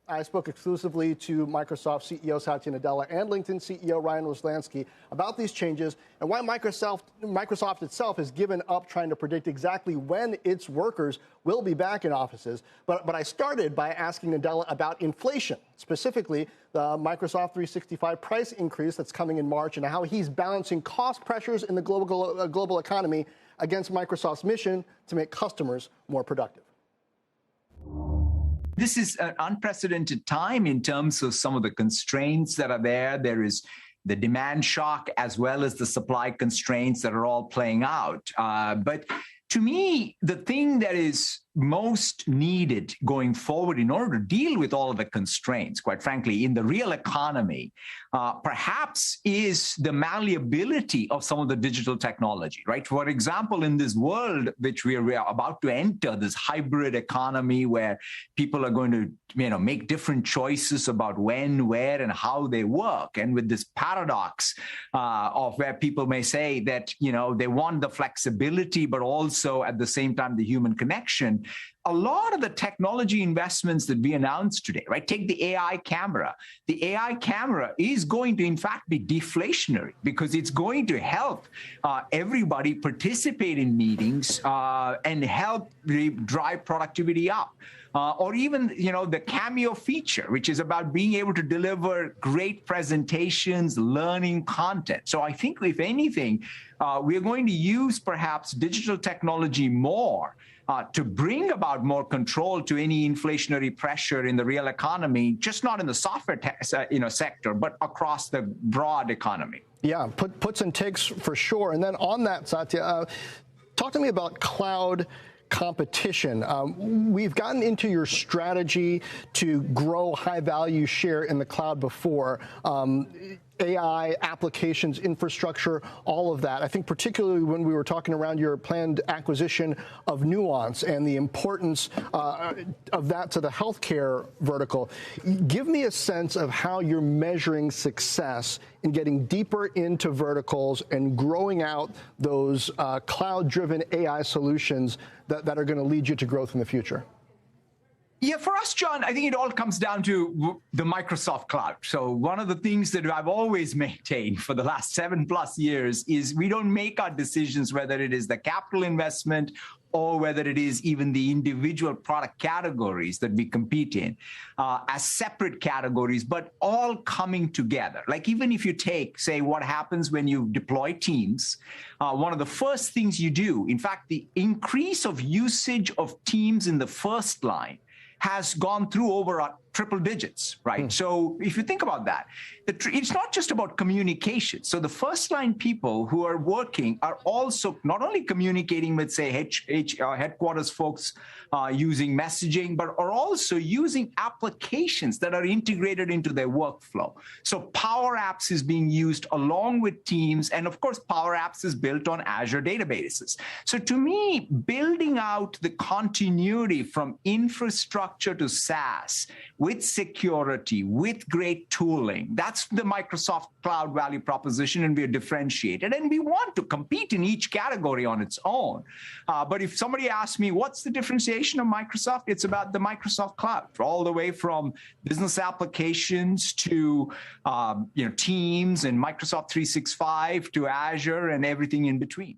I spoke exclusively to Microsoft CEO Satya Nadella and LinkedIn CEO Ryan Roslansky about these changes and why Microsoft itself has given up trying to predict exactly when its workers will be back in offices. But I started by asking Nadella about inflation, specifically the Microsoft 365 price increase that's coming in March and how he's balancing cost pressures in the global economy against Microsoft's mission to make customers more productive. This is an unprecedented time in terms of some of the constraints that are there. There is the demand shock as well as the supply constraints that are all playing out. But to me, the thing that is most needed going forward in order to deal with all of the constraints, quite frankly, in the real economy, perhaps is the malleability of some of the digital technology, right? For example, in this world which we are about to enter, this hybrid economy where people are going to, make different choices about when, where, and how they work. And with this paradox of where people may say that, they want the flexibility, but also at the same time, the human connection. A lot of the technology investments that we announced today, right? Take the AI camera. The AI camera is going to, in fact, be deflationary because it's going to help everybody participate in meetings and help drive productivity up. Or even, the Cameo feature, which is about being able to deliver great presentations, learning content. So I think, if anything, we're going to use perhaps digital technology more to bring about more control to any inflationary pressure in the real economy, just not in the software sector, but across the broad economy. Yeah, puts and takes for sure. And then on that, Satya, talk to me about cloud competition. We've gotten into your strategy to grow high-value share in the cloud before. AI, applications, infrastructure, all of that. I think particularly when we were talking around your planned acquisition of Nuance and the importance of that to the healthcare vertical. Give me a sense of how you're measuring success in getting deeper into verticals and growing out those cloud-driven AI solutions that are going to lead you to growth in the future. Yeah, for us, John, I think it all comes down to the Microsoft cloud. So one of the things that I've always maintained for the last 7+ years is we don't make our decisions whether it is the capital investment or whether it is even the individual product categories that we compete in as separate categories, but all coming together. Like even if you take, say, what happens when you deploy Teams, one of the first things you do, in fact, the increase of usage of Teams in the first line has gone through over triple digits, right? So if you think about that, it's not just about communication. So the first line people who are working are also not only communicating with, say, headquarters folks using messaging, but are also using applications that are integrated into their workflow. So Power Apps is being used along with Teams, and of course, Power Apps is built on Azure databases. So to me, building out the continuity from infrastructure to SaaS with security, with great tooling. That's the Microsoft cloud value proposition, and we're differentiated. And we want to compete in each category on its own. But if somebody asks me, what's the differentiation of Microsoft? It's about the Microsoft cloud, all the way from business applications to Teams and Microsoft 365 to Azure and everything in between.